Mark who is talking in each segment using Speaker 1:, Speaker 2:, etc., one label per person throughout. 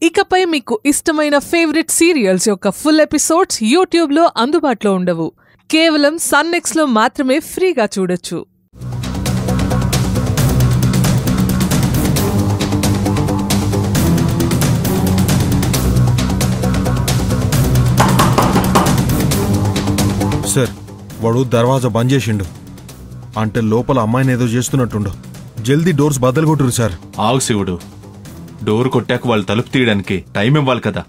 Speaker 1: ఇకపై మీకు ఇష్టమైన ఫేవరెట్ సీరియల్స్ యొక్క ఫుల్ ఎపిసోడ్స్ యూట్యూబ్లో అందుబాటులో ఉండవు. కేవలం సన్నెక్స్లో మాత్రమే ఫ్రీగా చూడొచ్చు.
Speaker 2: సార్, వాడు దర్వాజా బంద్ చేసిండు. అంటే లోపల అమ్మాయిని ఏదో చేస్తున్నట్టుండు. జల్దీ డోర్స్ బద్దలు కొట్టురు సార్.
Speaker 3: ఆగు శివుడు, డోర్ కొట్టాక వాళ్ళు తలుపు తీయడానికి టైం ఇవ్వాలి కదా.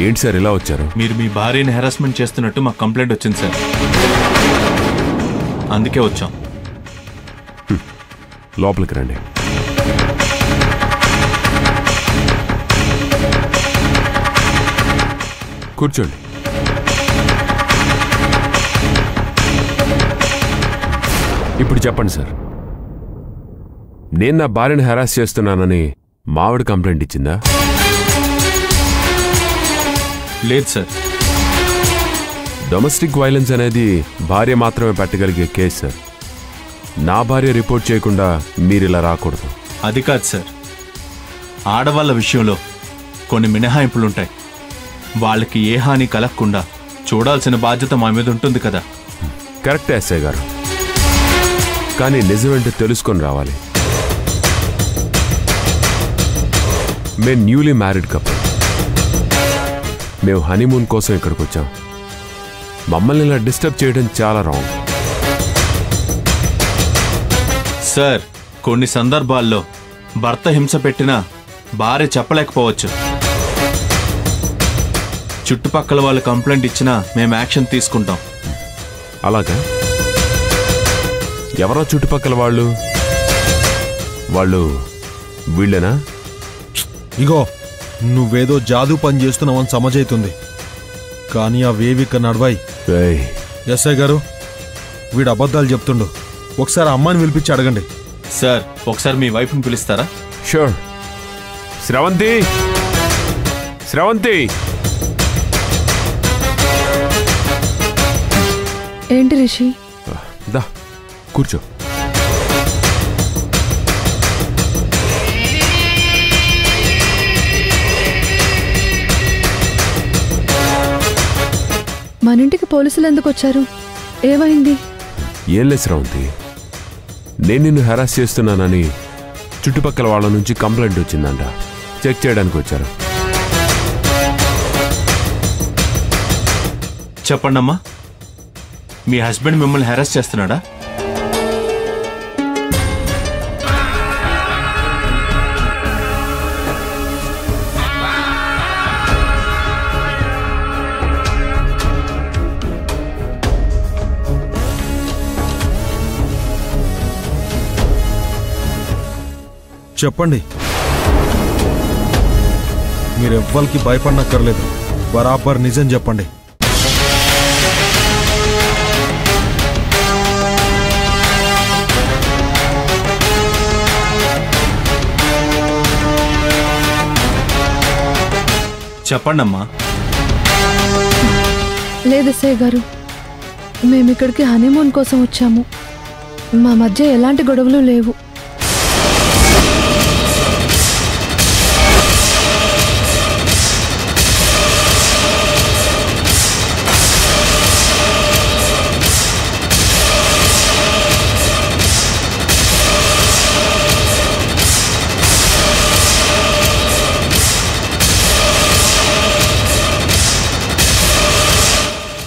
Speaker 4: ఏంటి సార్ ఇలా వచ్చారు?
Speaker 3: మీరు మీ భార్యని హెరాస్మెంట్ చేస్తున్నట్టు మాకు కంప్లైంట్ వచ్చింది సార్, అందుకే వచ్చాం.
Speaker 4: లోపలికి రండి. కూర్చోండి. ఇప్పుడు చెప్పండి సార్, నేను నా భార్యను హెరాస్ చేస్తున్నానని మావిడ కంప్లైంట్ ఇచ్చిందా?
Speaker 3: లేదు సార్.
Speaker 4: డొమెస్టిక్ వైలెన్స్ అనేది భార్య మాత్రమే పెట్టగలిగే కేసు సార్. నా భార్య రిపోర్ట్ చేయకుండా మీరిలా రాకూడదు.
Speaker 3: అది కాదు సార్, ఆడవాళ్ళ విషయంలో కొన్ని మినహాయింపులుంటాయి. వాళ్ళకి ఏ హాని కలగకుండా చూడాల్సిన బాధ్యత మా మీద ఉంటుంది కదా.
Speaker 4: కరెక్ట్ ఎస్ఐ గారు, కానీ నిజమేంటో తెలుసుకొని రావాలి. మేము న్యూలీ మ్యారీడ్ కపుల్. మేము హనీమూన్ కోసం ఇక్కడికి వచ్చాం. మమ్మల్ని ఇలా డిస్టర్బ్ చేయడం చాలా రాంగ్.
Speaker 3: సార్, కొన్ని సందర్భాల్లో భర్త హింస పెట్టినా భార్య చెప్పలేకపోవచ్చు. చుట్టుపక్కల వాళ్ళు కంప్లైంట్ ఇచ్చినా మేము యాక్షన్ తీసుకుంటాం.
Speaker 4: అలాగా? ఎవరో చుట్టుపక్కల వాళ్ళు? వాళ్ళు వీళ్ళేనా?
Speaker 2: ఇగో, నువ్వేదో జాదూ పని చేస్తున్నావని సమజైతుంది, కానీ అవేవి ఇక్కడ నడవాయి. ఎస్ఐ గారు, వీడు అబద్ధాలు చెప్తుండు. ఒకసారి అమ్మాయిని పిలిపించి అడగండి.
Speaker 3: సార్, ఒకసారి మీ వైఫ్ని పిలుస్తారా?
Speaker 4: షూర్. శ్రవంతి, శ్రవంతి.
Speaker 5: ఏంటి రిషి?
Speaker 4: దా కూర్చో.
Speaker 5: మన ఇంటికి పోలీసులు ఎందుకు వచ్చారు? ఏమైంది?
Speaker 4: ఏం లేదు శ్రవంతి, నేను నిన్ను హెరాస్ చేస్తున్నానని చుట్టుపక్కల వాళ్ళ నుంచి కంప్లైంట్ వచ్చిందంట. చెక్ చేయడానికి వచ్చారు.
Speaker 3: చెప్పండమ్మా, మీ హస్బెండ్ మిమ్మల్ని హెరాస్ చేస్తున్నాడా?
Speaker 2: చెప్పండి. మీరెవ్వరికి భయపడనక్కర్లేదు. బరాబర్ నిజం చెప్పండి.
Speaker 3: చెప్పండమ్మా.
Speaker 5: లేదు ఎస్ఐ గారు, మేమిక్కడికి హనీమూన్ కోసం వచ్చాము. మా మధ్య ఎలాంటి గొడవలు లేవు.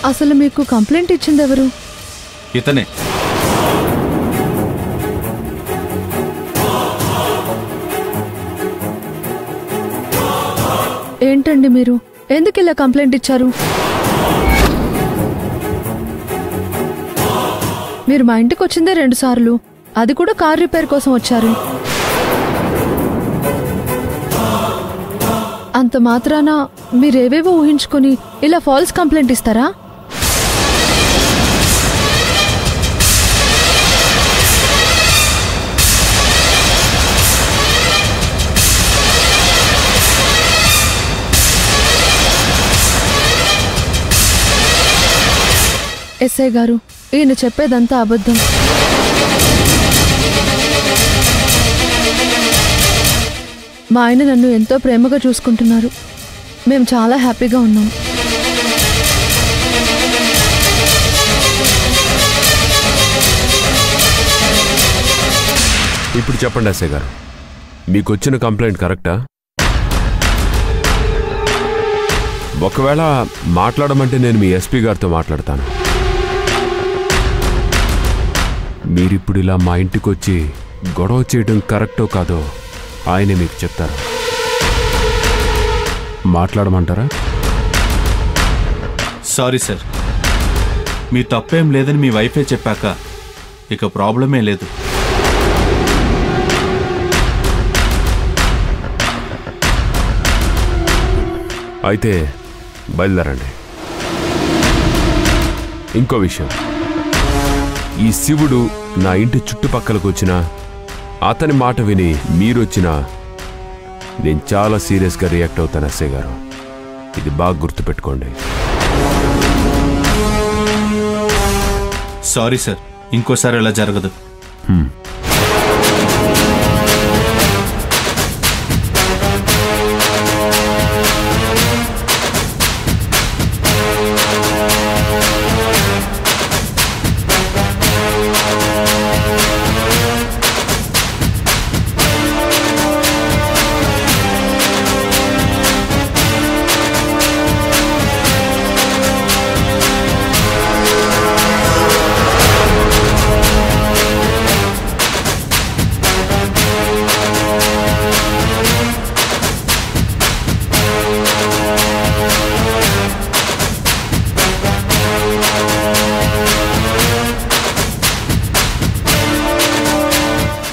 Speaker 5: అసలు మీకు కంప్లైంట్ ఇచ్చింది ఎవరు?
Speaker 3: ఇతనే.
Speaker 5: ఏంటండి మీరు? ఎందుకు ఇలా కంప్లైంట్ ఇచ్చారు? మీరు మా ఇంటికి వచ్చిందే 2 సార్లు, అది కూడా కార్ రిపేర్ కోసం వచ్చారు. అంత మాత్రాన మీరేవేవో ఊహించుకొని ఇలా ఫాల్స్ కంప్లైంట్ ఇస్తారా? ఎస్ఐ గారు, ఈయన చెప్పేదంతా అబద్ధం. మా ఆయన నన్ను ఎంతో ప్రేమగా చూసుకుంటున్నారు. మేము చాలా హ్యాపీగా ఉన్నాం.
Speaker 4: ఇప్పుడు చెప్పండి ఎస్ఐ గారు, మీకు వచ్చిన కంప్లైంట్ కరెక్టా? ఒకవేళ మాట్లాడమంటే నేను మీ ఎస్పీ గారితో మాట్లాడతాను. మీరిప్పుడు ఇలా మా ఇంటికి వచ్చి గొడవ చేయడం కరెక్టో కాదో ఆయనే మీకు చెప్తారు. మాట్లాడమంటారా?
Speaker 3: సారీ సార్, మీ తప్పేం లేదని మీ వైఫే చెప్పాక ఇక ప్రాబ్లమే లేదు.
Speaker 4: అయితే బయలుదేరండి. ఇంకో విషయం, ఈ శివుడు నా ఇంటి చుట్టుపక్కలకు వచ్చినా, అతని మాట విని మీరొచ్చినా నేను చాలా సీరియస్గా రియాక్ట్ అవుతాను ఎస్ఐ గారు. ఇది బాగా గుర్తుపెట్టుకోండి.
Speaker 3: సారీ సార్, ఇంకోసారి ఇలా జరగదు.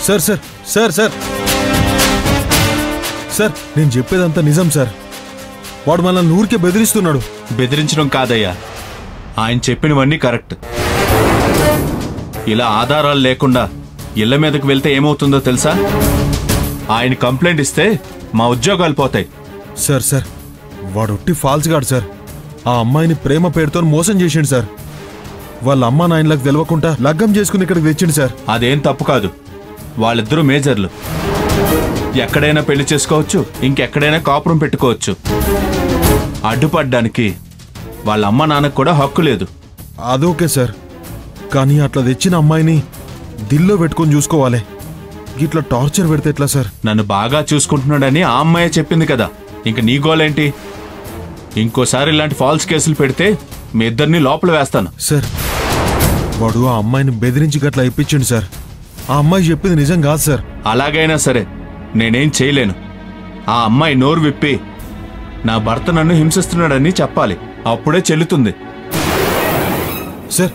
Speaker 2: Sir sir sir sir sir, నేను చెప్పేదంతా నిజం సార్. వాడు మనల్ని ఊరికే బెదిరిస్తున్నాడు.
Speaker 3: బెదిరించడం కాదయ్యా, ఆయన చెప్పినవన్నీ కరెక్ట్. ఇలా ఆధారాలు లేకుండా ఇళ్ల మీదకు వెళ్తే ఏమవుతుందో తెలుసా? ఆయన కంప్లైంట్ ఇస్తే మా ఉద్యోగాలు పోతాయి.
Speaker 2: సార్ సార్, వాడొట్టి ఫాల్స్ గాడు సార్. ఆ అమ్మాయిని ప్రేమ పేరుతో మోసం చేసిండు సార్. వాళ్ళ అమ్మా నాయనలకు తెలవకుండా లగ్గం చేసుకుని ఇక్కడికి తెచ్చిండు సార్.
Speaker 3: అదేం తప్పు కాదు, వాళ్ళిద్దరూ మేజర్లు. ఎక్కడైనా పెళ్లి చేసుకోవచ్చు, ఇంకెక్కడైనా కాపురం పెట్టుకోవచ్చు. అడ్డుపడ్డానికి వాళ్ళ అమ్మ నాన్నకు కూడా హక్కు లేదు.
Speaker 2: అదోకే సార్, కానీ అట్లా తెచ్చిన అమ్మాయిని దిల్లో పెట్టుకొని చూసుకోవాలి. ఇట్లా టార్చర్ పెడితే ఎట్లా సార్?
Speaker 3: నన్ను బాగా చూసుకుంటున్నాడని ఆ అమ్మాయే చెప్పింది కదా, ఇంక నీ గోలేంటి? ఇంకోసారి ఇలాంటి ఫాల్స్ కేసులు పెడితే మీ ఇద్దరిని లోపల వేస్తాను.
Speaker 2: సార్, వాడు ఆ అమ్మాయిని బెదిరించి గట్లా ఇప్పించండి సార్. ఆ అమ్మాయి చెప్పింది నిజం కాదు సార్.
Speaker 3: అలాగైనా సరే నేనేం చేయలేను. ఆ అమ్మాయి నోరు విప్పి నా భర్త నన్ను హింసిస్తున్నాడని చెప్పాలి, అప్పుడే చెల్లుతుంది.
Speaker 2: సార్